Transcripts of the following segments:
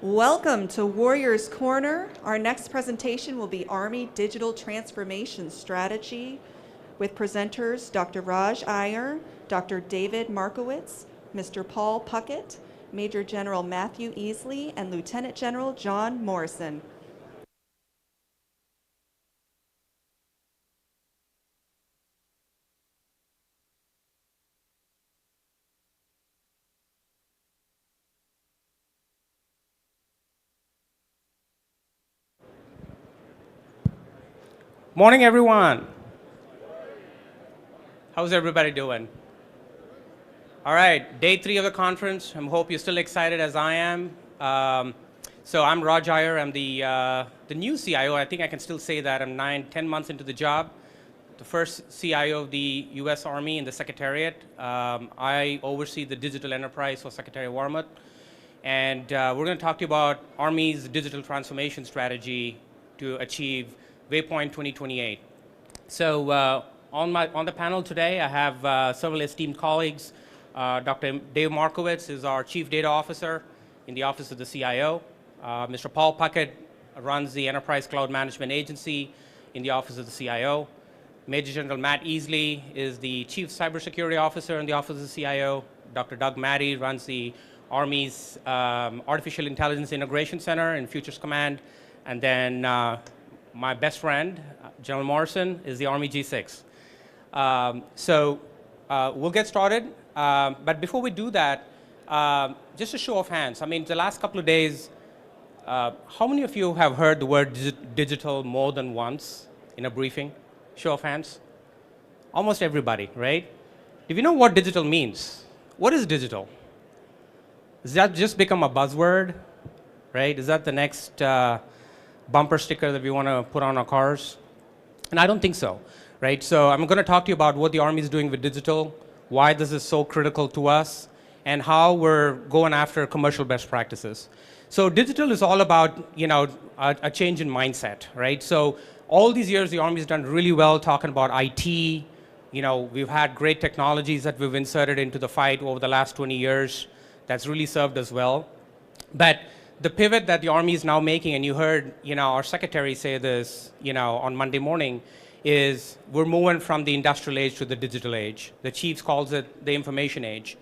Welcome to Warriors Corner. Our next presentation will be Army Digital Transformation Strategy with presenters Dr. Raj Iyer, Dr. David Markowitz, Mr. Paul Puckett, Major General Matthew Easley, and Lieutenant General John Morrison. Morning, everyone. How's everybody doing? All right, day 3 of the conference. I hope you're still excited as I am. So I'm Raj Iyer. I'm the new CIO. I think I can still say that. I'm 10 months into the job. The first CIO of the U.S. Army in the Secretariat. I oversee the digital enterprise for Secretary Warmuth. And we're going to talk to you about Army's digital transformation strategy to achieve Waypoint 2028. So on the panel today, I have several esteemed colleagues. Dr. Dave Markowitz is our Chief Data Officer in the Office of the CIO. Mr. Paul Puckett runs the Enterprise Cloud Management Agency in the Office of the CIO. Major General Matt Easley is the Chief Cybersecurity Officer in the Office of the CIO. Dr. Doug Maddy runs the Army's Artificial Intelligence Integration Center in Futures Command. And then my best friend, General Morrison, is the Army G6. So we'll get started. But before we do that, just a show of hands. I mean, the last couple of days, how many of you have heard the word digital more than once in a briefing? Show of hands. Almost everybody, right? Do you know what digital means? What is digital? Does that just become a buzzword, right? Is that the next bumper sticker that we want to put on our cars? And I don't think so, right? So I'm going to talk to you about what the Army is doing with digital, why this is so critical to us, and how we're going after commercial best practices. So digital is all about, a change in mindset, right? So all these years, the Army's done really well talking about IT. We've had great technologies that we've inserted into the fight over the last 20 years. That's really served us well. But the pivot that the Army is now making, and you heard, our secretary say this, on Monday morning, is we're moving from the industrial age to the digital age. The chiefs calls it the information age.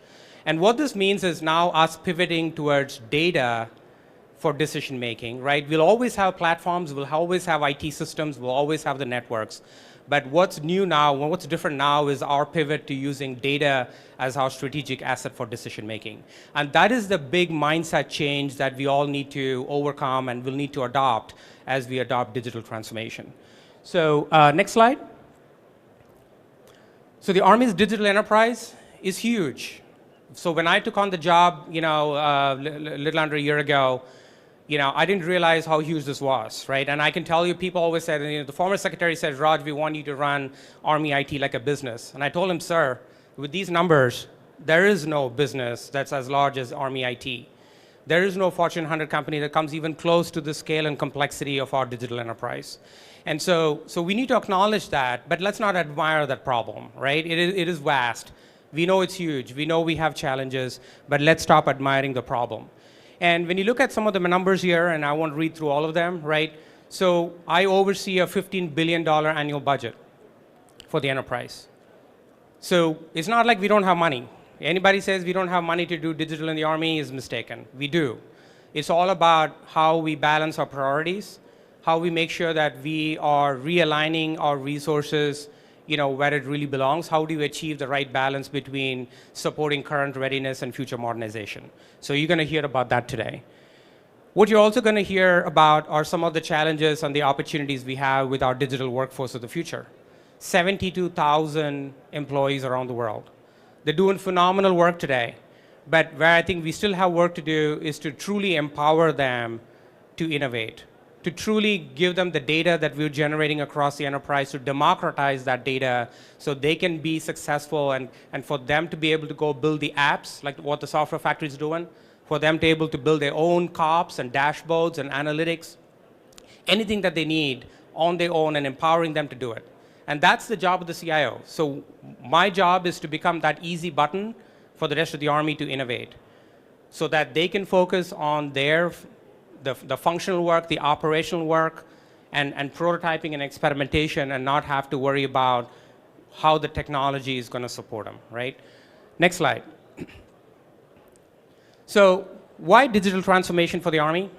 And what this means is now us pivoting towards data for decision making, right? We'll always have platforms, we'll always have IT systems, we'll always have the networks. But what's new now, what's different now is our pivot to using data as our strategic asset for decision making. And that is the big mindset change that we all need to overcome and will need to adopt as we adopt digital transformation. So next slide. So the Army's digital enterprise is huge. So when I took on the job, a little under a year ago, I didn't realize how huge this was, right? And I can tell you, people always said, the former secretary said, Raj, we want you to run Army IT like a business. And I told him, sir, with these numbers, there is no business that's as large as Army IT. There is no Fortune 100 company that comes even close to the scale and complexity of our digital enterprise. And so we need to acknowledge that, but let's not admire that problem, right? It is vast. We know it's huge. We know we have challenges, but let's stop admiring the problem. And when you look at some of the numbers here, and I won't read through all of them, right? So I oversee a $15 billion annual budget for the enterprise. So it's not like we don't have money. Anybody says we don't have money to do digital in the Army is mistaken. We do. It's all about how we balance our priorities, how we make sure that we are realigning our resources where it really belongs. How do you achieve the right balance between supporting current readiness and future modernization? So you're going to hear about that today. What you're also going to hear about are some of the challenges and the opportunities we have with our digital workforce of the future. 72,000 employees around the world. They're doing phenomenal work today. But where I think we still have work to do is to truly empower them to innovate, to truly give them the data that we're generating across the enterprise, to democratize that data so they can be successful and for them to be able to go build the apps like what the software factory is doing, for them to be able to build their own COPS and dashboards and analytics, anything that they need on their own and empowering them to do it. And that's the job of the CIO. So my job is to become that easy button for the rest of the Army to innovate so that they can focus on their the functional work, the operational work, and prototyping and experimentation, and not have to worry about how the technology is going to support them, right? Next slide. So why digital transformation for the Army?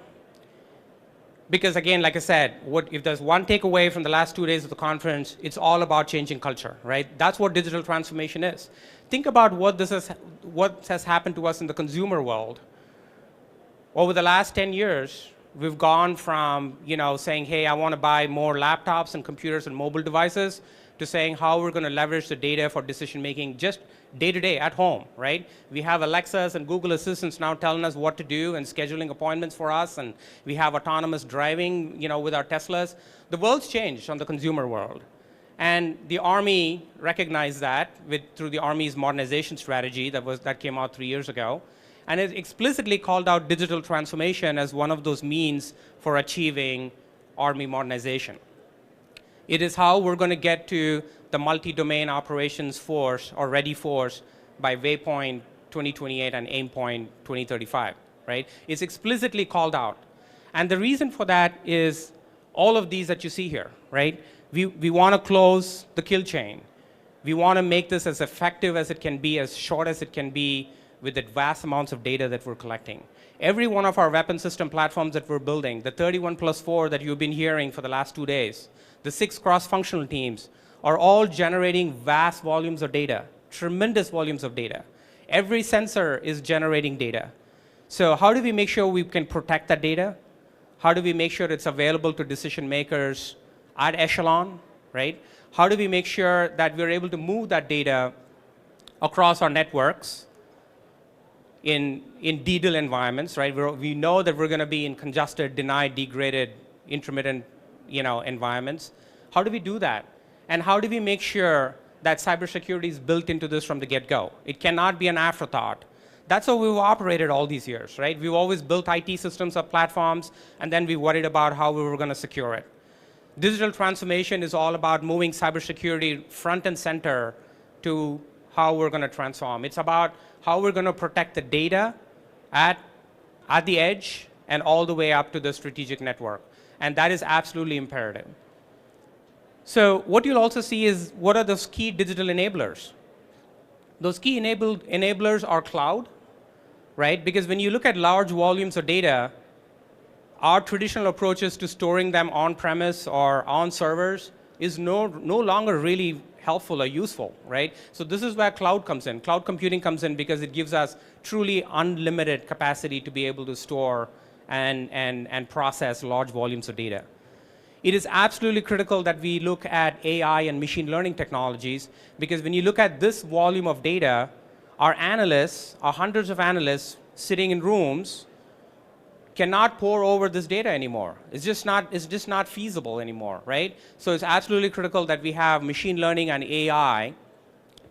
Because again, like I said, if there's one takeaway from the last 2 days of the conference, it's all about changing culture, right? That's what digital transformation is. Think about what has happened to us in the consumer world. Over the last 10 years, we've gone from saying, hey, I want to buy more laptops and computers and mobile devices, to saying how we're going to leverage the data for decision making just day to day at home, right? We have Alexas and Google Assistants now telling us what to do and scheduling appointments for us, and we have autonomous driving, with our Teslas. The world's changed on the consumer world. And the Army recognized that through the Army's modernization strategy that came out 3 years ago. And it explicitly called out digital transformation as one of those means for achieving Army modernization. It is how we're going to get to the multi-domain operations force or ready force by Waypoint 2028 and Aimpoint 2035, right? It's explicitly called out. And the reason for that is all of these that you see here, right? We want to close the kill chain. We want to make this as effective as it can be, as short as it can be, with the vast amounts of data that we're collecting. Every one of our weapon system platforms that we're building, the 31+4 that you've been hearing for the last 2 days, the 6 cross-functional teams, are all generating vast volumes of data, tremendous volumes of data. Every sensor is generating data. So how do we make sure we can protect that data? How do we make sure it's available to decision makers at echelon, right? How do we make sure that we're able to move that data across our networks in DDIL environments, right? We know that we're going to be in congested, denied, degraded, intermittent, environments. How do we do that? And how do we make sure that cybersecurity is built into this from the get-go? It cannot be an afterthought. That's how we've operated all these years, right? We've always built IT systems or platforms, and then we worried about how we were going to secure it. Digital transformation is all about moving cybersecurity front and center to how we're going to transform. It's about how we're going to protect the data at the edge and all the way up to the strategic network. And that is absolutely imperative. So what you'll also see is what are those key digital enablers? Those key enablers are cloud, right? Because when you look at large volumes of data, our traditional approaches to storing them on-premise or on servers is no longer really helpful or useful, right? So this is where cloud comes in. Cloud computing comes in because it gives us truly unlimited capacity to be able to store and process large volumes of data. It is absolutely critical that we look at AI and machine learning technologies, because when you look at this volume of data, our analysts, our hundreds of analysts sitting in rooms, cannot pour over this data anymore. It's just not feasible anymore, right? So it's absolutely critical that we have machine learning and AI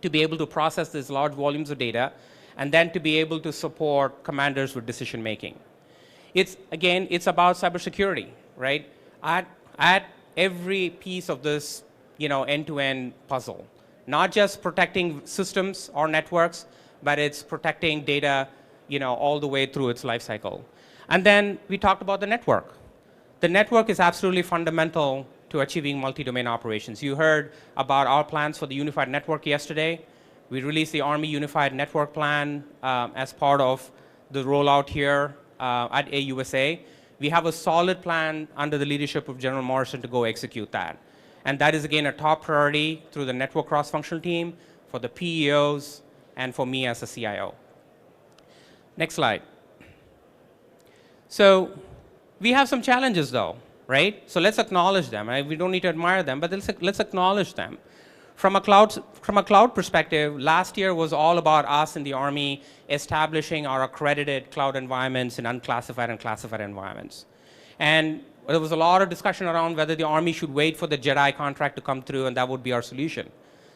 to be able to process these large volumes of data, and then to be able to support commanders with decision making. It's about cybersecurity, right? At every piece of this, end-to-end puzzle, not just protecting systems or networks, but it's protecting data, all the way through its life cycle. And then we talked about the network. The network is absolutely fundamental to achieving multi-domain operations. You heard about our plans for the unified network yesterday. We released the Army Unified Network Plan as part of the rollout here at AUSA. We have a solid plan under the leadership of General Morrison to go execute that. And that is, again, a top priority through the network cross-functional team, for the PEOs, and for me as a CIO. Next slide. So we have some challenges, though, right? So let's acknowledge them. We don't need to admire them, but let's acknowledge them. From a cloud perspective, last year was all about us in the Army establishing our accredited cloud environments in unclassified and classified environments. And there was a lot of discussion around whether the Army should wait for the JEDI contract to come through and that would be our solution.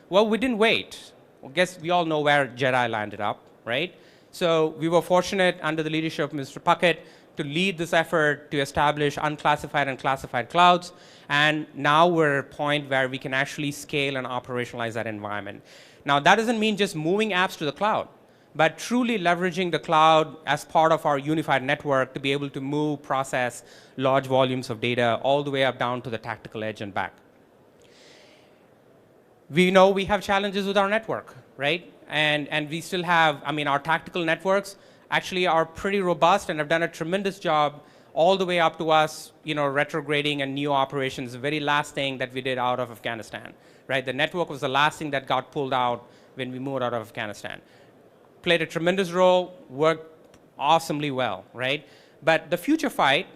Well, we didn't wait. I guess we all know where JEDI landed up, right? So we were fortunate under the leadership of Mr. Puckett to lead this effort to establish unclassified and classified clouds. And now we're at a point where we can actually scale and operationalize that environment. Now, that doesn't mean just moving apps to the cloud. but truly leveraging the cloud as part of our unified network to be able to move, process large volumes of data all the way up down to the tactical edge and back. We know we have challenges with our network, right? And we still have, I mean, our tactical networks actually are pretty robust and have done a tremendous job all the way up to us, retrograding and new operations, the very last thing that we did out of Afghanistan, right? The network was the last thing that got pulled out when we moved out of Afghanistan. Played a tremendous role, worked awesomely well, right? But the future fight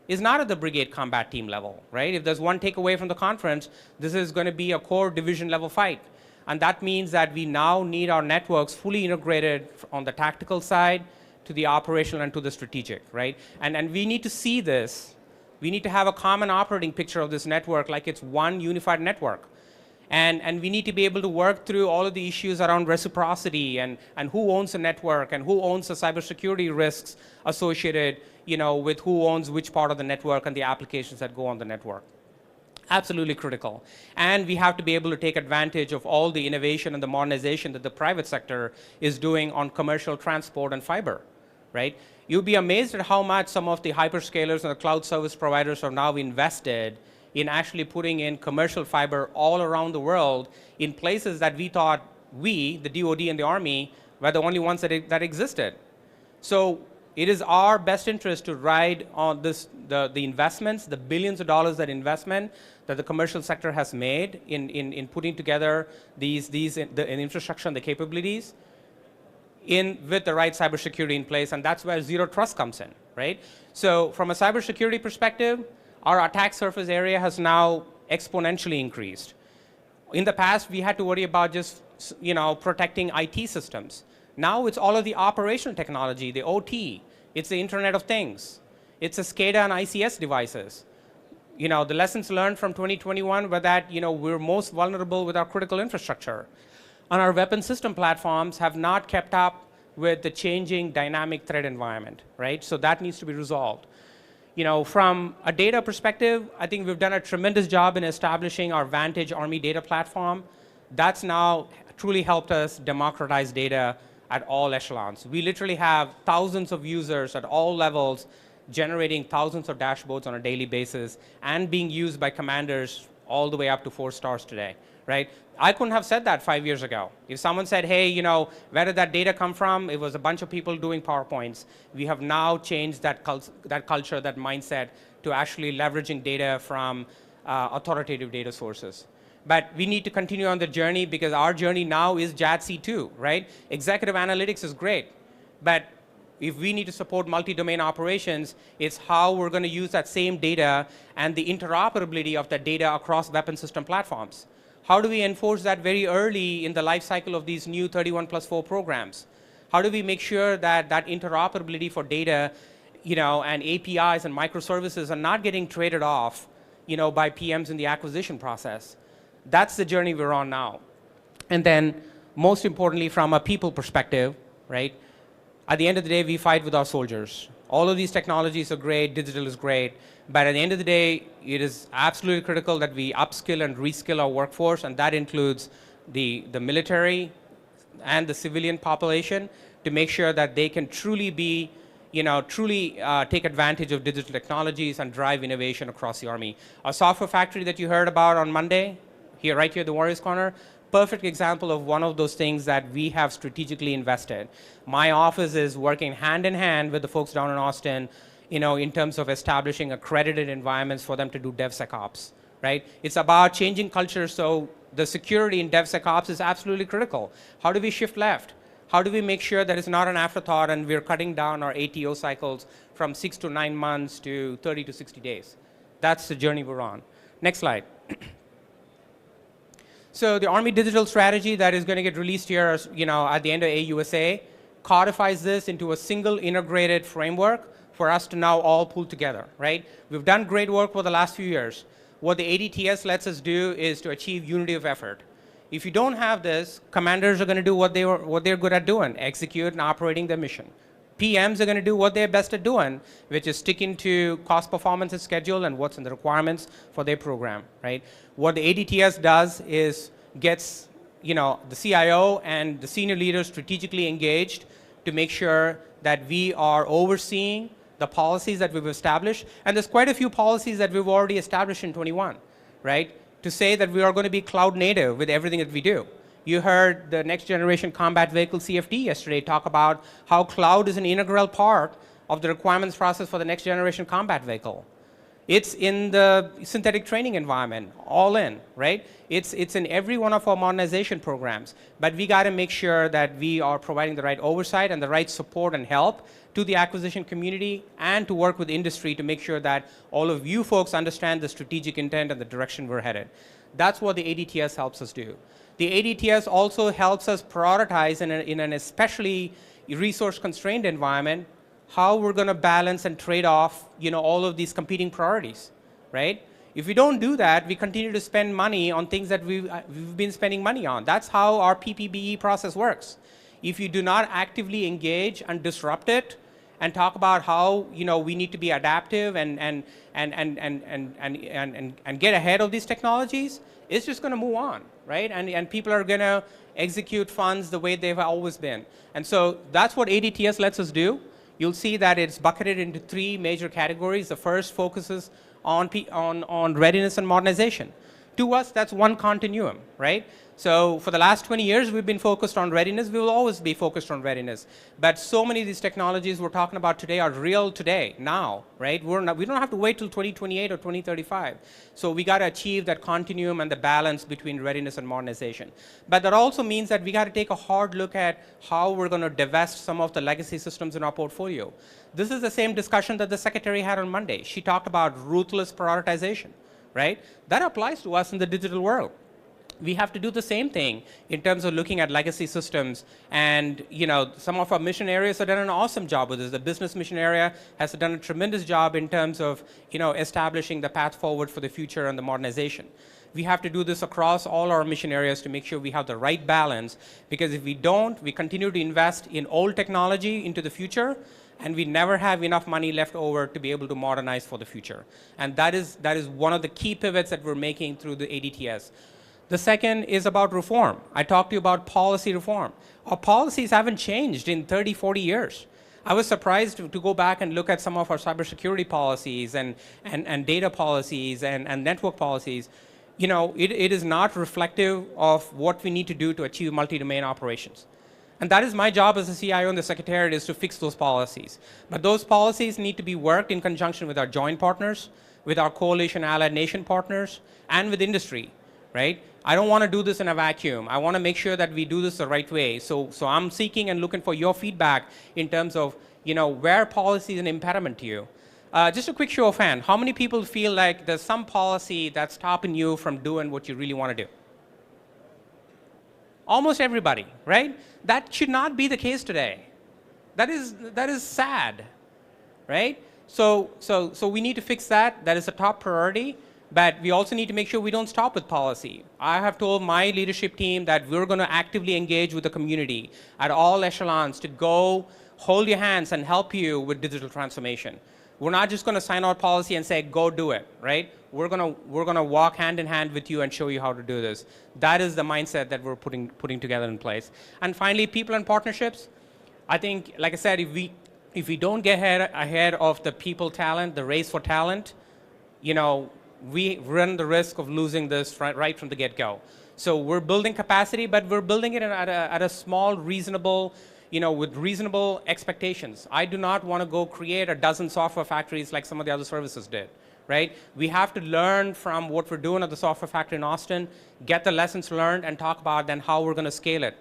is not at the brigade combat team level, right? If there's one takeaway from the conference, this is going to be a core division level fight. And that means that we now need our networks fully integrated on the tactical side to the operational and to the strategic, right? And we need to see this. We need to have a common operating picture of this network like it's one unified network. And we need to be able to work through all of the issues around reciprocity and who owns the network and who owns the cybersecurity risks associated with who owns which part of the network and the applications that go on the network. Absolutely critical. And we have to be able to take advantage of all the innovation and the modernization that the private sector is doing on commercial transport and fiber, right? You'll be amazed at how much some of the hyperscalers and the cloud service providers have now invested in actually putting in commercial fiber all around the world in places that we thought we, the DoD and the Army, were the only ones that existed. So it is our best interest to ride on this, the investments, the billions of dollars that investment that the commercial sector has made in putting together the infrastructure and the capabilities with the right cybersecurity in place, and that's where zero trust comes in, right? So from a cybersecurity perspective, our attack surface area has now exponentially increased. In the past, we had to worry about just protecting IT systems. Now it's all of the operational technology, the OT, it's the Internet of Things, it's the SCADA and ICS devices. The lessons learned from 2021 were that we're most vulnerable with our critical infrastructure. And our weapon system platforms have not kept up with the changing dynamic threat environment, right? So that needs to be resolved. From a data perspective, I think we've done a tremendous job in establishing our Vantage Army data platform. That's now truly helped us democratize data at all echelons. We literally have thousands of users at all levels generating thousands of dashboards on a daily basis and being used by commanders all the way up to 4 stars today, right? I couldn't have said that 5 years ago. If someone said, hey, where did that data come from? It was a bunch of people doing PowerPoints. We have now changed that culture, that mindset to actually leveraging data from authoritative data sources. But we need to continue on the journey because our journey now is JADC2, right? Executive analytics is great, but if we need to support multi-domain operations, it's how we're going to use that same data and the interoperability of that data across weapon system platforms. How do we enforce that very early in the life cycle of these new 31+4 programs? How do we make sure that that interoperability for data, and APIs and microservices are not getting traded off, by PMs in the acquisition process? That's the journey we're on now. And then, most importantly, from a people perspective, right? At the end of the day, we fight with our soldiers. All of these technologies are great, digital is great, but at the end of the day, it is absolutely critical that we upskill and reskill our workforce, and that includes the military and the civilian population to make sure that they can truly be, take advantage of digital technologies and drive innovation across the Army. Our software factory that you heard about on Monday, right here at the Warriors Corner, perfect example of one of those things that we have strategically invested. My office is working hand in hand with the folks down in Austin, in terms of establishing accredited environments for them to do DevSecOps, right? It's about changing culture, so the security in DevSecOps is absolutely critical. How do we shift left? How do we make sure that it's not an afterthought and we're cutting down our ATO cycles from 6 to 9 months to 30 to 60 days? That's the journey we're on. Next slide. So the Army Digital Strategy that is going to get released here, at the end of AUSA, codifies this into a single integrated framework for us to now all pull together, right? We've done great work for the last few years. What the ADTS lets us do is to achieve unity of effort. If you don't have this, commanders are going to do what they're good at doing, execute and operating their mission. PMs are going to do what they're best at doing, which is sticking to cost, performance, and schedule and what's in the requirements for their program, right? What the ADTS does is gets, the CIO and the senior leaders strategically engaged to make sure that we are overseeing the policies that we've established. And there's quite a few policies that we've already established in 21, right? To say that we are going to be cloud native with everything that we do. You heard the next generation combat vehicle CFD yesterday talk about how cloud is an integral part of the requirements process for the next generation combat vehicle. It's in the synthetic training environment, all in, right? It's in every one of our modernization programs. But we got to make sure that we are providing the right oversight and the right support and help to the acquisition community and to work with industry to make sure that all of you folks understand the strategic intent and the direction we're headed. That's what the ADTS helps us do. The ADTS also helps us prioritize in an especially resource-constrained environment how we're going to balance and trade off, all of these competing priorities, right? If we don't do that, we continue to spend money on things that we've been spending money on. That's how our PPBE process works. If you do not actively engage and disrupt it, and talk about how we need to be adaptive and get ahead of these technologies, it's just going to move on, right? And people are going to execute funds the way they've always been. And so that's what ADTS lets us do. You'll see that it's bucketed into 3 major categories. The first focuses on readiness and modernization. To us, that's one continuum, right? So for the last 20 years, we've been focused on readiness. We will always be focused on readiness. But so many of these technologies we're talking about today are real today, now, right? We don't have to wait till 2028 or 2035. So we got to achieve that continuum and the balance between readiness and modernization. But that also means that we got to take a hard look at how we're going to divest some of the legacy systems in our portfolio. This is the same discussion that the secretary had on Monday. She talked about ruthless prioritization, right? That applies to us in the digital world. We have to do the same thing in terms of looking at legacy systems. And some of our mission areas have done an awesome job with this. The business mission area has done a tremendous job in terms of establishing the path forward for the future and the modernization. We have to do this across all our mission areas to make sure we have the right balance, because if we don't, we continue to invest in old technology into the future, and we never have enough money left over to be able to modernize for the future. And that is one of the key pivots that we're making through the ADTS. The second is about reform. I talked to you about policy reform. Our policies haven't changed in 30, 40 years. I was surprised to go back and look at some of our cybersecurity policies and data policies and network policies. It is not reflective of what we need to do to achieve multi-domain operations. And that is my job as a CIO and the Secretariat, is to fix those policies. But those policies need to be worked in conjunction with our joint partners, with our coalition allied nation partners, and with industry, right? I don't want to do this in a vacuum. I want to make sure that we do this the right way. So I'm seeking and looking for your feedback in terms of, where policy is an impediment to you. Just a quick show of hands. How many people feel like there's some policy that's stopping you from doing what you really want to do? Almost everybody, right? That should not be the case today. That is sad, right? So we need to fix that. That is a top priority. But we also need to make sure we don't stop with policy. I have told my leadership team that we're going to actively engage with the community at all echelons to go hold your hands and help you with digital transformation. We're not just going to sign out policy and say, go do it, right? We're going to walk hand in hand with you and show you how to do this. That is the mindset that we're putting together in place. And finally, people and partnerships. I think, like I said, if we don't get ahead of the people talent, the race for talent, we run the risk of losing this right from the get-go. So we're building capacity, but we're building it at a small, reasonable, with reasonable expectations. I do not want to go create a dozen software factories like some of the other services did, right? We have to learn from what we're doing at the software factory in Austin, get the lessons learned, and talk about then how we're going to scale it.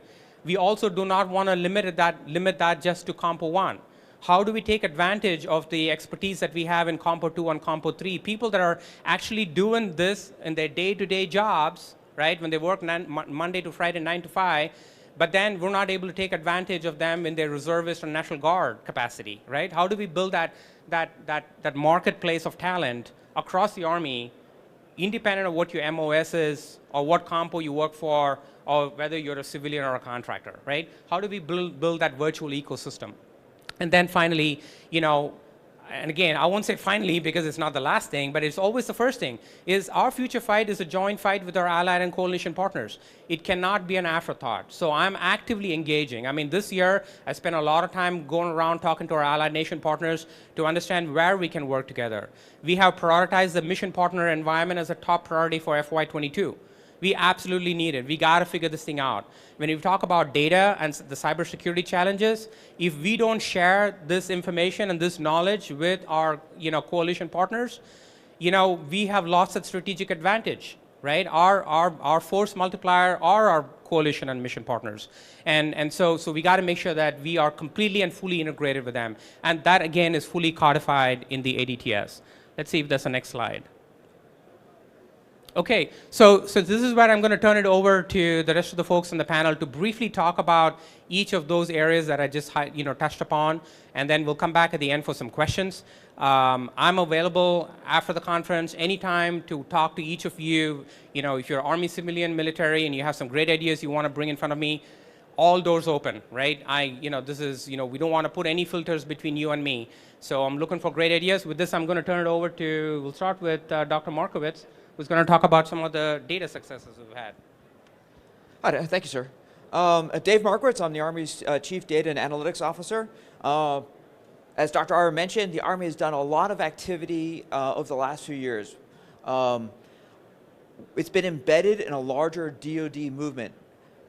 We also do not want to limit that just to Compo 1. How do we take advantage of the expertise that we have in Compo 2 and Compo 3? People that are actually doing this in their day-to-day jobs, right? When they work Monday to Friday, 9 to 5, but then we're not able to take advantage of them in their reservist or National Guard capacity, right? How do we build that marketplace of talent across the Army, independent of what your MOS is or what Compo you work for, or whether you're a civilian or a contractor, right? How do we build that virtual ecosystem? And then finally, and again, I won't say finally because it's not the last thing, but it's always the first thing, is our future fight is a joint fight with our allied and coalition partners. It cannot be an afterthought. So I'm actively engaging. I mean, this year, I spent a lot of time going around talking to our allied nation partners to understand where we can work together. We have prioritized the mission partner environment as a top priority for FY22. We absolutely need it. We got to figure this thing out. When we talk about data and the cybersecurity challenges, if we don't share this information and this knowledge with our coalition partners, we have lost that strategic advantage, right? Our force multiplier are our coalition and mission partners. And so we got to make sure that we are completely and fully integrated with them. And that, again, is fully codified in the ADTS. Let's see if there's a next slide. Okay, so this is where I'm going to turn it over to the rest of the folks on the panel to briefly talk about each of those areas that I just touched upon, and then we'll come back at the end for some questions. I'm available after the conference anytime to talk to each of you. If you're Army, civilian, military, and you have some great ideas you want to bring in front of me, all doors open, right? This is, we don't want to put any filters between you and me. So I'm looking for great ideas. With this, I'm going to turn it over to, we'll start with Dr. Markowitz, who's going to talk about some of the data successes we've had. Hi, thank you, sir. Dave Markowitz, I'm the Army's Chief Data and Analytics Officer. As Dr. Iyer mentioned, the Army has done a lot of activity over the last few years. It's been embedded in a larger DoD movement.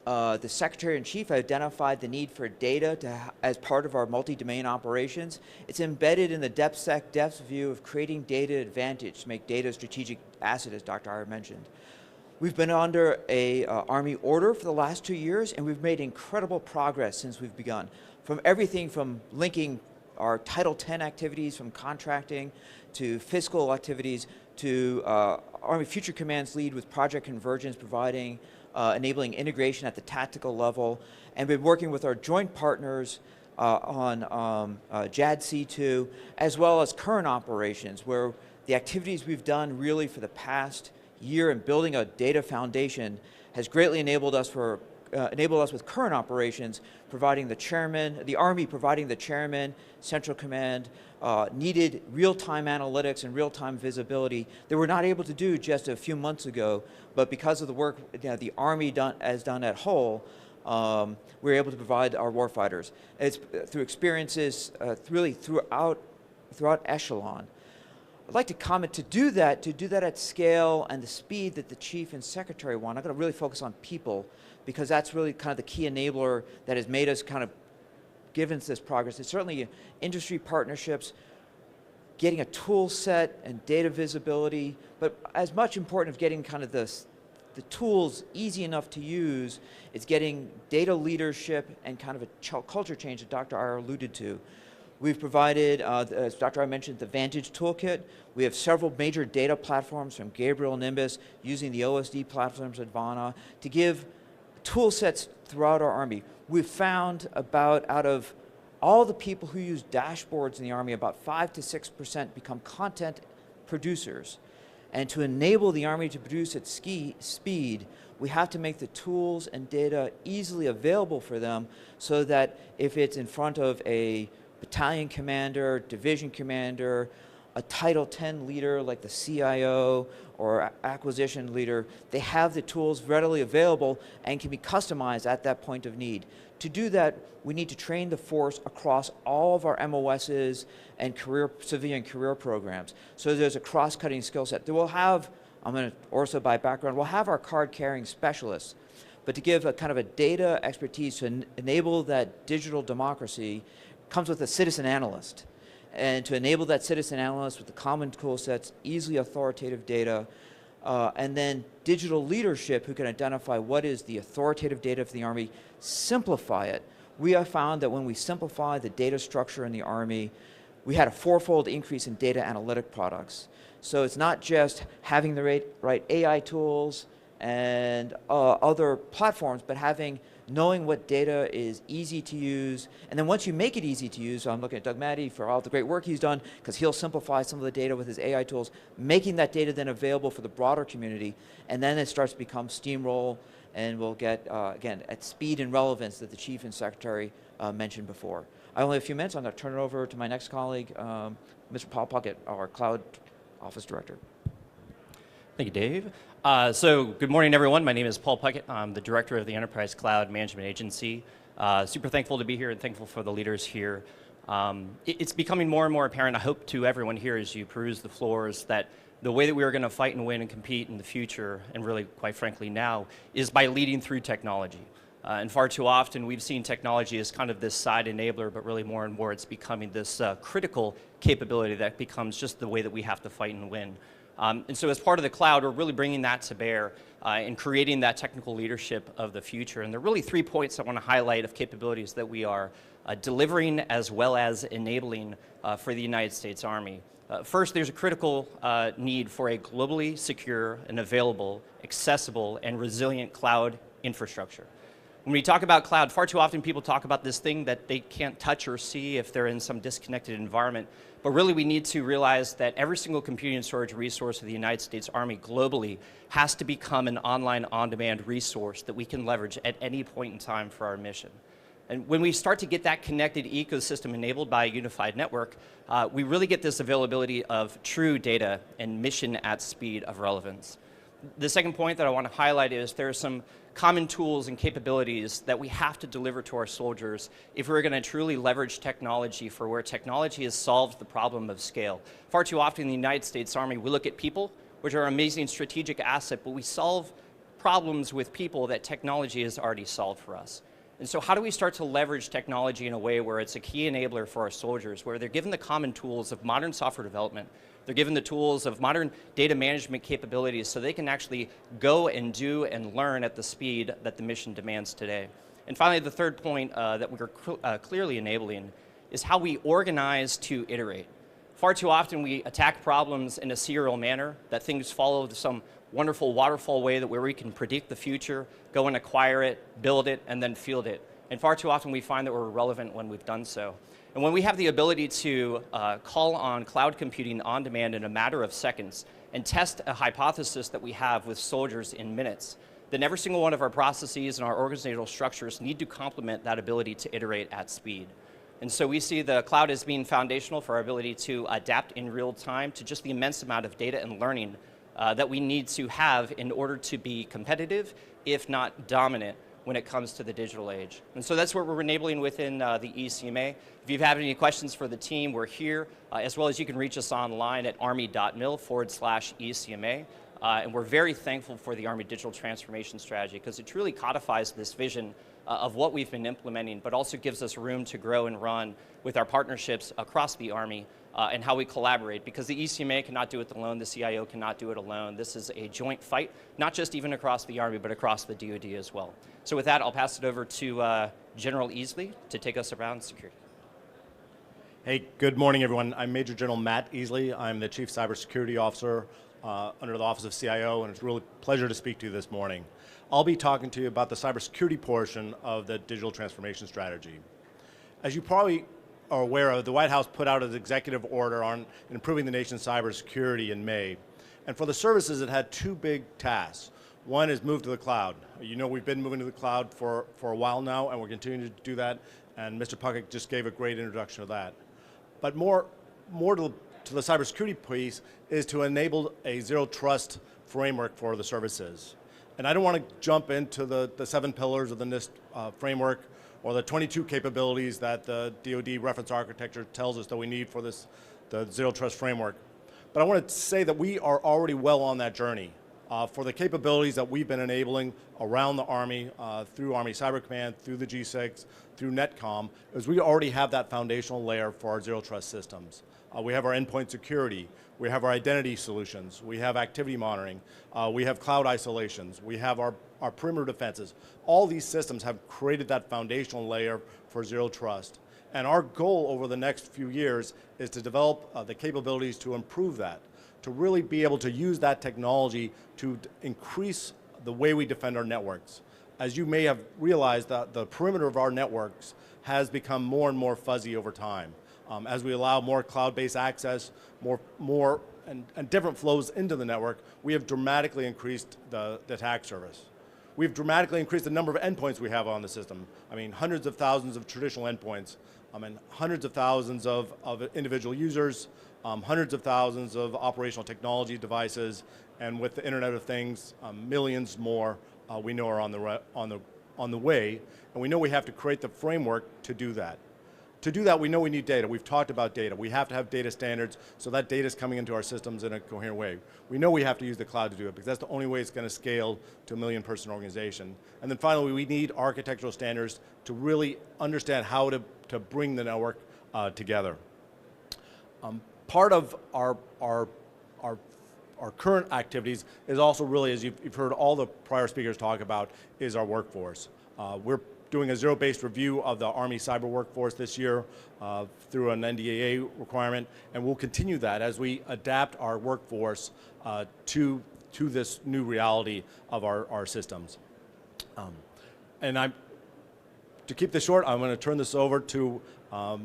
The Secretary-in-Chief identified the need for data as part of our multi-domain operations. It's embedded in the DepSecDev's view of creating data advantage to make data a strategic asset, as Dr. Iyer mentioned. We've been under a Army order for the last 2 years, and we've made incredible progress since we've begun. From everything from linking our Title X activities, from contracting to fiscal activities, to Army Future Command's lead with Project Convergence, providing enabling integration at the tactical level, and been working with our joint partners on JADC2, as well as current operations, where the activities we've done really for the past year in building a data foundation has greatly enabled us with current operations, providing the Army providing the chairman, Central Command, needed real-time analytics and real-time visibility that we're not able to do just a few months ago, but because of the work the Army has done at whole, we're able to provide our warfighters. It's through experiences really throughout echelon. I'd like to comment to do that at scale and the speed that the Chief and Secretary want. I'm going to really focus on people, because that's really kind of the key enabler that has made us kind of given this progress. It's certainly industry partnerships, getting a tool set and data visibility, but as much important of getting kind of the tools easy enough to use, it's getting data leadership and kind of a culture change that Dr. Iyer alluded to. We've provided, as Dr. Iyer mentioned, the Vantage Toolkit. We have several major data platforms from Gabriel Nimbus, using the OSD platforms at Vana, to give tool sets throughout our Army. We've found out of all the people who use dashboards in the Army, about 5 to 6% become content producers. And to enable the Army to produce at speed, we have to make the tools and data easily available for them, so that if it's in front of a battalion commander, division commander, a Title X leader like the CIO or acquisition leader, they have the tools readily available and can be customized at that point of need. To do that, we need to train the force across all of our MOSs and civilian career programs. So there's a cross-cutting skill set. We'll have, I'm an ORSA by background, we'll have our card-carrying specialists, but to give a kind of a data expertise to enable that digital democracy comes with a citizen analyst. And to enable that citizen analyst with the common tool sets, easily authoritative data, and then digital leadership who can identify what is the authoritative data of the Army, simplify it. We have found that when we simplify the data structure in the Army, we had a 4-fold increase in data analytic products. So it's not just having the right AI tools and other platforms, but knowing what data is easy to use. And then once you make it easy to use, so I'm looking at Doug Maddy for all the great work he's done, because he'll simplify some of the data with his AI tools, making that data then available for the broader community, and then it starts to become steamroll, and we'll get, again, at speed and relevance that the Chief and Secretary mentioned before. I only have a few minutes. I'm going to turn it over to my next colleague, Mr. Paul Puckett, our Cloud Office Director. Thank you, Dave. So good morning, everyone. My name is Paul Puckett. I'm the Director of the Enterprise Cloud Management Agency. Super thankful to be here and thankful for the leaders here. It's becoming more and more apparent, I hope, to everyone here as you peruse the floors, that the way that we are going to fight and win and compete in the future, and really, quite frankly, now, is by leading through technology. And far too often, we've seen technology as kind of this side enabler, but really more and more it's becoming this critical capability that becomes just the way that we have to fight and win. And so as part of the cloud, we're really bringing that to bear and creating that technical leadership of the future. And there are really 3 points I want to highlight of capabilities that we are delivering as well as enabling for the United States Army. First, there's a critical need for a globally secure and available, accessible, and resilient cloud infrastructure. When we talk about cloud, far too often people talk about this thing that they can't touch or see if they're in some disconnected environment. But really we need to realize that every single computing and storage resource of the United States Army globally has to become an online on-demand resource that we can leverage at any point in time for our mission. And when we start to get that connected ecosystem enabled by a unified network, we really get this availability of true data and mission at speed of relevance. The second point that I want to highlight is there are some common tools and capabilities that we have to deliver to our soldiers if we're going to truly leverage technology for where technology has solved the problem of scale. Far too often in the United States Army, we look at people, which are an amazing strategic asset, but we solve problems with people that technology has already solved for us. And so how do we start to leverage technology in a way where it's a key enabler for our soldiers, where they're given the common tools of modern software development, they're given the tools of modern data management capabilities so they can actually go and do and learn at the speed that the mission demands today. And finally, the third point that we're clearly enabling is how we organize to iterate. Far too often we attack problems in a serial manner, that things follow some wonderful waterfall way that where we can predict the future, go and acquire it, build it, and then field it. And far too often we find that we're irrelevant when we've done so. And when we have the ability to call on cloud computing on demand in a matter of seconds and test a hypothesis that we have with soldiers in minutes, then every single one of our processes and our organizational structures need to complement that ability to iterate at speed. And so we see the cloud as being foundational for our ability to adapt in real time to just the immense amount of data and learning that we need to have in order to be competitive, if not dominant, when it comes to the digital age. And so that's what we're enabling within the ECMA. If you have any questions for the team, we're here, as well as you can reach us online at army.mil/ECMA. And we're very thankful for the Army Digital Transformation Strategy because it truly codifies this vision of what we've been implementing, but also gives us room to grow and run with our partnerships across the Army and how we collaborate, because the ECMA cannot do it alone, the CIO cannot do it alone. This is a joint fight, not just even across the Army, but across the DoD as well. So with that, I'll pass it over to General Easley to take us around security. Hey, good morning, everyone. I'm Major General Matt Easley. I'm the Chief Cybersecurity Officer under the Office of CIO, and it's really a pleasure to speak to you this morning. I'll be talking to you about the cybersecurity portion of the digital transformation strategy. As you probably are aware of, the White House put out an executive order on improving the nation's cybersecurity in May. And for the services, it had 2 big tasks. One is move to the cloud. You know, we've been moving to the cloud for a while now, and we're continuing to do that. And Mr. Puckett just gave a great introduction of that. But more to the cybersecurity piece is to enable a zero trust framework for the services. And I don't want to jump into the 7 pillars of the NIST framework or the 22 capabilities that the DoD reference architecture tells us that we need for the zero trust framework. But I want to say that we are already well on that journey. For the capabilities that we've been enabling around the Army, through Army Cyber Command, through the G6, through NetCom, is we already have that foundational layer for our zero trust systems. We have our endpoint security, we have our identity solutions, we have activity monitoring, we have cloud isolations, we have our perimeter defenses. All these systems have created that foundational layer for zero trust. And our goal over the next few years is to develop the capabilities to improve that, to really be able to use that technology to increase the way we defend our networks. As you may have realized, the perimeter of our networks has become more and more fuzzy over time. As we allow more cloud-based access, more and different flows into the network, we have dramatically increased the attack surface. We've dramatically increased the number of endpoints we have on the system. I mean, hundreds of thousands of traditional endpoints, and hundreds of thousands of individual users, hundreds of thousands of operational technology devices, and with the Internet of Things, millions more we know are on the way, and we know we have to create the framework to do that. To do that, we know we need data. We've talked about data. We have to have data standards so that data is coming into our systems in a coherent way. We know we have to use the cloud to do it because that's the only way it's going to scale to a million-person organization. And then finally, we need architectural standards to really understand how to bring the network together. Part of our current activities is also really, as you've heard all the prior speakers talk about, is our workforce. We're doing a zero-based review of the Army cyber workforce this year through an NDAA requirement, and we'll continue that as we adapt our workforce to this new reality of our systems. To keep this short, I'm going to turn this over to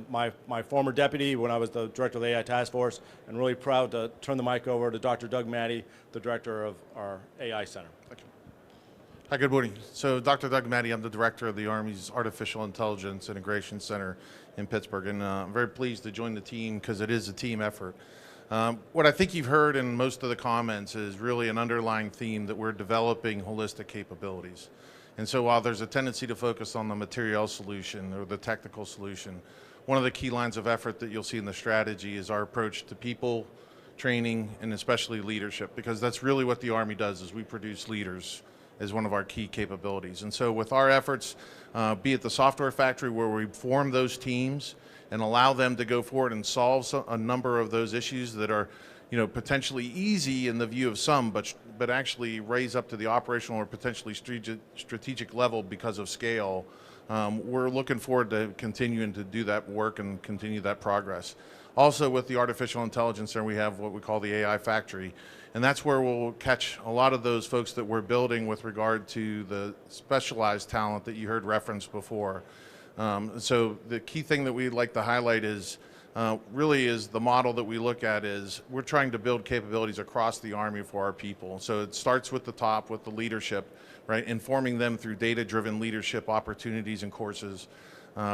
my former deputy when I was the director of the AI task force, and really proud to turn the mic over to Dr. Doug Matty, the director of our AI center. Thank you. Hi, good morning. So Dr. Doug Matty, I'm the director of the Army's Artificial Intelligence Integration Center in Pittsburgh, and I'm very pleased to join the team because it is a team effort. What I think you've heard in most of the comments is really an underlying theme that we're developing holistic capabilities. And so while there's a tendency to focus on the material solution or the technical solution, one of the key lines of effort that you'll see in the strategy is our approach to people, training, and especially leadership, because that's really what the Army does, is we produce leaders as one of our key capabilities. And so with our efforts, be it the software factory where we form those teams and allow them to go forward and solve a number of those issues that are potentially easy in the view of some, but actually raise up to the operational or potentially strategic level because of scale. We're looking forward to continuing to do that work and continue that progress. Also with the artificial intelligence center, we have what we call the AI factory, and that's where we'll catch a lot of those folks that we're building with regard to the specialized talent that you heard referenced before. So the key thing that we'd like to highlight is really is the model that we look at is we're trying to build capabilities across the Army for our people. So it starts with the top, with the leadership, right? Informing them through data-driven leadership opportunities and courses.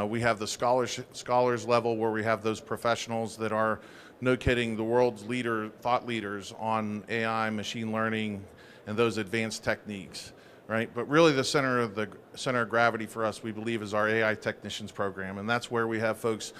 We have the scholars level where we have those professionals that are, no kidding, the world's thought leaders on AI, machine learning, and those advanced techniques, right? But really the center of gravity for us, we believe, is our AI technicians program, and that's where we have folks.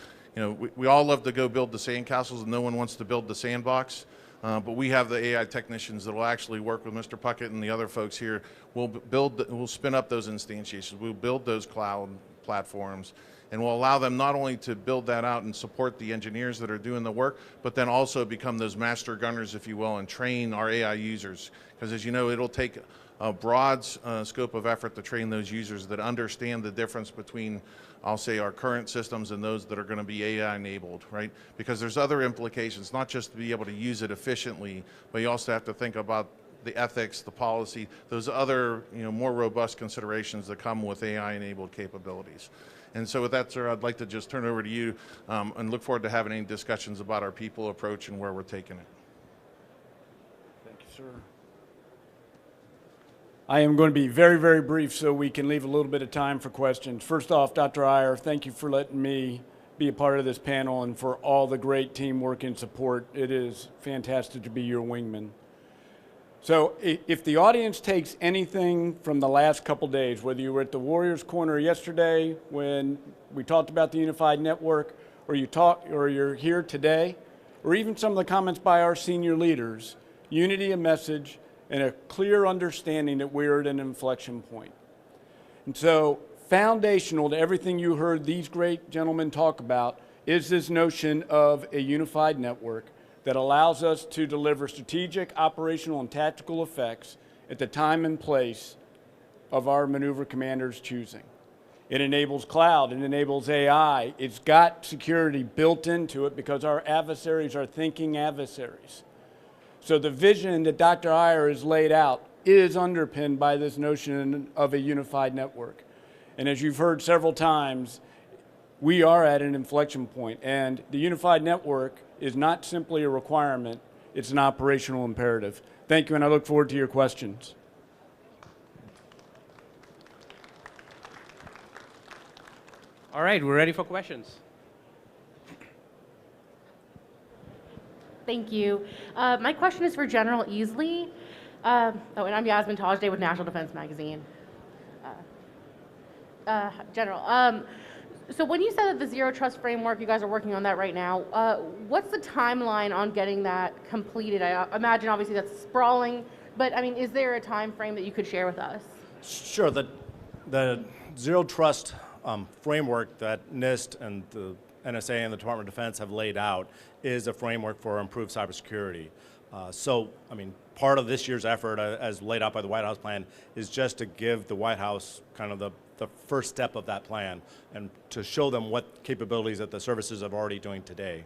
We all love to go build the sandcastles, and no one wants to build the sandbox. But we have the AI technicians that will actually work with Mr. Puckett and the other folks here. We'll spin up those instantiations. We'll build those cloud platforms, and we'll allow them not only to build that out and support the engineers that are doing the work, but then also become those master gunners, if you will, and train our AI users. Because as you know, it'll take a broad scope of effort to train those users that understand the difference between, I'll say, our current systems and those that are going to be AI enabled, right? Because there's other implications, not just to be able to use it efficiently, but you also have to think about the ethics, the policy, those other more robust considerations that come with AI enabled capabilities. And so with that, sir, I'd like to just turn it over to you and look forward to having any discussions about our people approach and where we're taking it. Thank you, sir. I am going to be very, very brief so we can leave a little bit of time for questions. First off, Dr. Iyer, thank you for letting me be a part of this panel and for all the great teamwork and support. It is fantastic to be your wingman. So if the audience takes anything from the last couple days, whether you were at the Warriors Corner yesterday when we talked about the unified network, or you're here today, or even some of the comments by our senior leaders, unity of message and a clear understanding that we're at an inflection point. And so foundational to everything you heard these great gentlemen talk about is this notion of a unified network that allows us to deliver strategic, operational, and tactical effects at the time and place of our maneuver commander's choosing. It enables cloud, it enables AI, it's got security built into it because our adversaries are thinking adversaries. So the vision that Dr. Iyer has laid out is underpinned by this notion of a unified network. And as you've heard several times, we are at an inflection point, and the unified network is not simply a requirement, it's an operational imperative. Thank you, and I look forward to your questions. All right, we're ready for questions. Thank you. My question is for General Easley. And I'm Yasmin Tajday with National Defense Magazine. General, so when you said that the Zero Trust framework, you guys are working on that right now, what's the timeline on getting that completed? I imagine obviously that's sprawling, but I mean, is there a time frame that you could share with us? Sure. The Zero Trust framework that NIST and the NSA and the Department of Defense have laid out is a framework for improved cybersecurity. So, I mean, part of this year's effort, as laid out by the White House plan, is just to give the White House kind of the first step of that plan and to show them what capabilities that the services are already doing today.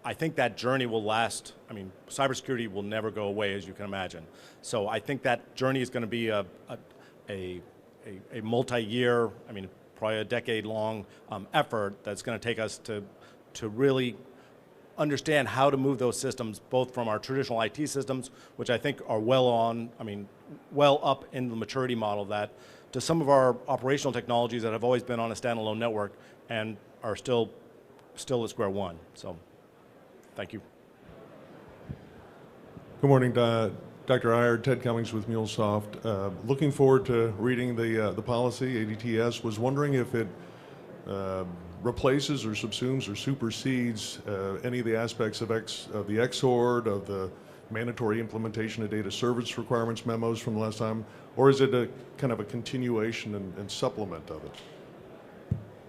I think that journey will last. I mean, cybersecurity will never go away, as you can imagine. So I think that journey is going to be a multi-year, I mean, probably a decade-long effort that's going to take us to really understand how to move those systems, both from our traditional IT systems, which I think are well up in the maturity model of that, to some of our operational technologies that have always been on a standalone network and are still at square one. So, thank you. Good morning, Dr. Iyer. Ted Cummings with MuleSoft. Looking forward to reading the policy, ADTS. Was wondering if it replaces or subsumes or supersedes any of the aspects of the XORD, of the mandatory implementation of data service requirements memos from the last time, or is it a kind of a continuation and supplement of it?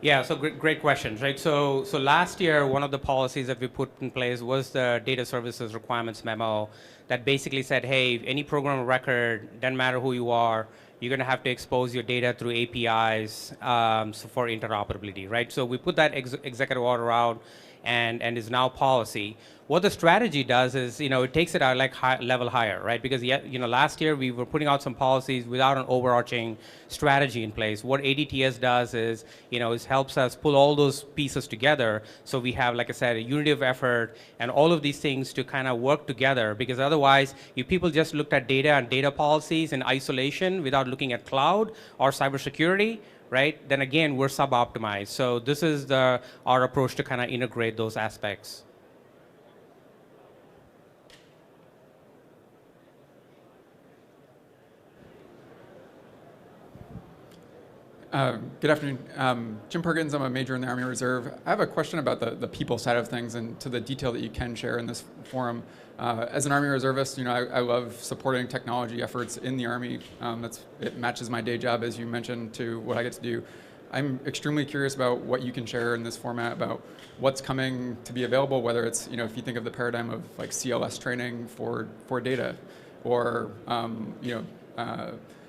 Yeah, so great questions, right? So last year, one of the policies that we put in place was the data services requirements memo that basically said, hey, any program of record, doesn't matter who you are, you're going to have to expose your data through APIs for interoperability, right? So we put that executive order out and is now policy. What the strategy does is, it takes it out like level higher, right? Because last year we were putting out some policies without an overarching strategy in place. What ADTS does is, it helps us pull all those pieces together. So we have, like I said, a unity of effort and all of these things to kind of work together. Because otherwise, if people just looked at data and data policies in isolation without looking at cloud or cybersecurity, right? Then again, we're sub-optimized. So this is our approach to kind of integrate those aspects. Good afternoon. Jim Perkins, I'm a major in the Army Reserve. I have a question about the people side of things and to the detail that you can share in this forum. As an Army Reservist, I love supporting technology efforts in the Army. It matches my day job, as you mentioned, to what I get to do. I'm extremely curious about what you can share in this format about what's coming to be available, whether it's, if you think of the paradigm of like CLS training for data, or,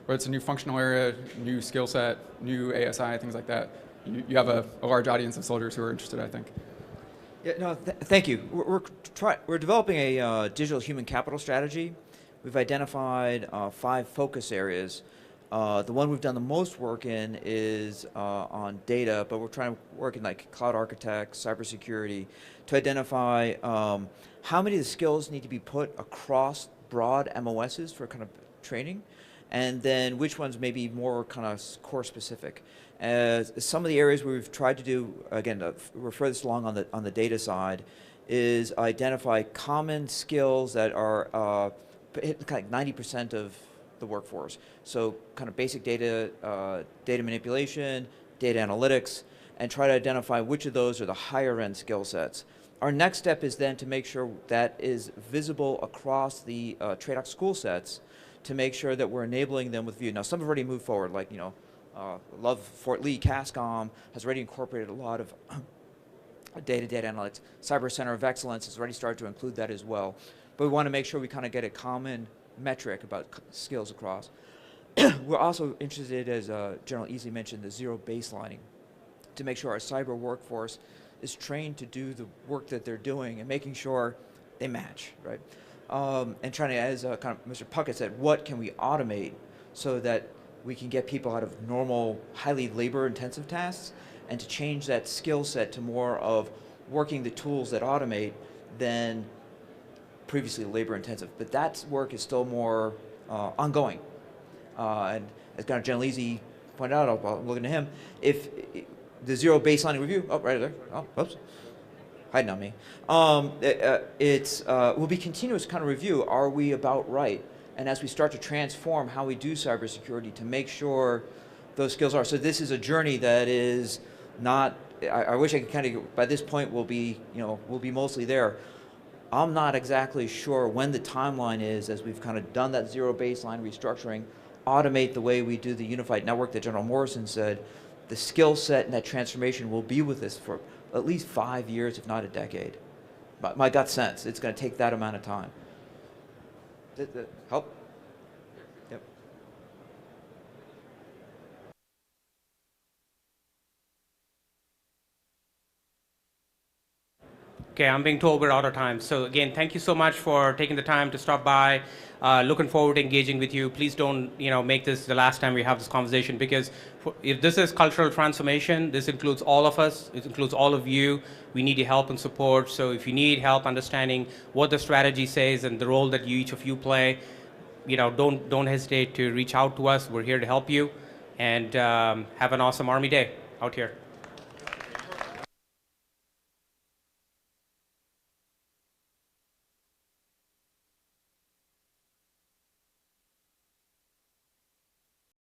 whether it's a new functional area, new skill set, new ASI, things like that. You have a large audience of soldiers who are interested, I think. Yeah, no, thank you. We're developing a digital human capital strategy. We've identified 5 focus areas. The one we've done the most work in is on data, but we're trying to work in like cloud architects, cybersecurity, to identify how many of the skills need to be put across broad MOSs for kind of training, and then which ones may be more kind of core specific. Some of the areas where we've tried to do, again, we're furthest along on the data side, is identify common skills that are hit kind of 90% of the workforce. So kind of basic data manipulation, data analytics, and try to identify which of those are the higher end skill sets. Our next step is then to make sure that is visible across the TRADOC school sets, to make sure that we're enabling them with view. Now, some have already moved forward, like, Love Fort Lee, CASCOM has already incorporated a lot of data analytics. Cyber Center of Excellence has already started to include that as well. But we want to make sure we kind of get a common metric about skills across. We're also interested, as General Easley mentioned, the zero baselining, to make sure our cyber workforce is trained to do the work that they're doing and making sure they match, right? And trying to, as kind of Mr. Puckett said, what can we automate so that we can get people out of normal, highly labor-intensive tasks, and to change that skill set to more of working the tools that automate than previously labor-intensive. But that work is still more ongoing. And as kind of General Easley pointed out, I'm looking at him, if the zero baselining review, right there, oops. Hi, Nami. Will be continuous kind of review. Are we about right? And as we start to transform how we do cybersecurity to make sure those skills are. So this is a journey that is not, I wish I could kind of, by this point we'll be mostly there. I'm not exactly sure when the timeline is as we've kind of done that zero baseline restructuring, automate the way we do the unified network that General Morrison said. The skill set and that transformation will be with us for at least 5 years, if not a decade. My gut sense, it's going to take that amount of time. Does that help? Yep. Okay, I'm being told we're out of time. So again, thank you so much for taking the time to stop by. Looking forward to engaging with you. Please don't, make this the last time we have this conversation, because if this is cultural transformation, this includes all of us. It includes all of you. We need your help and support. So if you need help understanding what the strategy says and the role that each of you play, don't hesitate to reach out to us. We're here to help you. And have an awesome Army Day out here.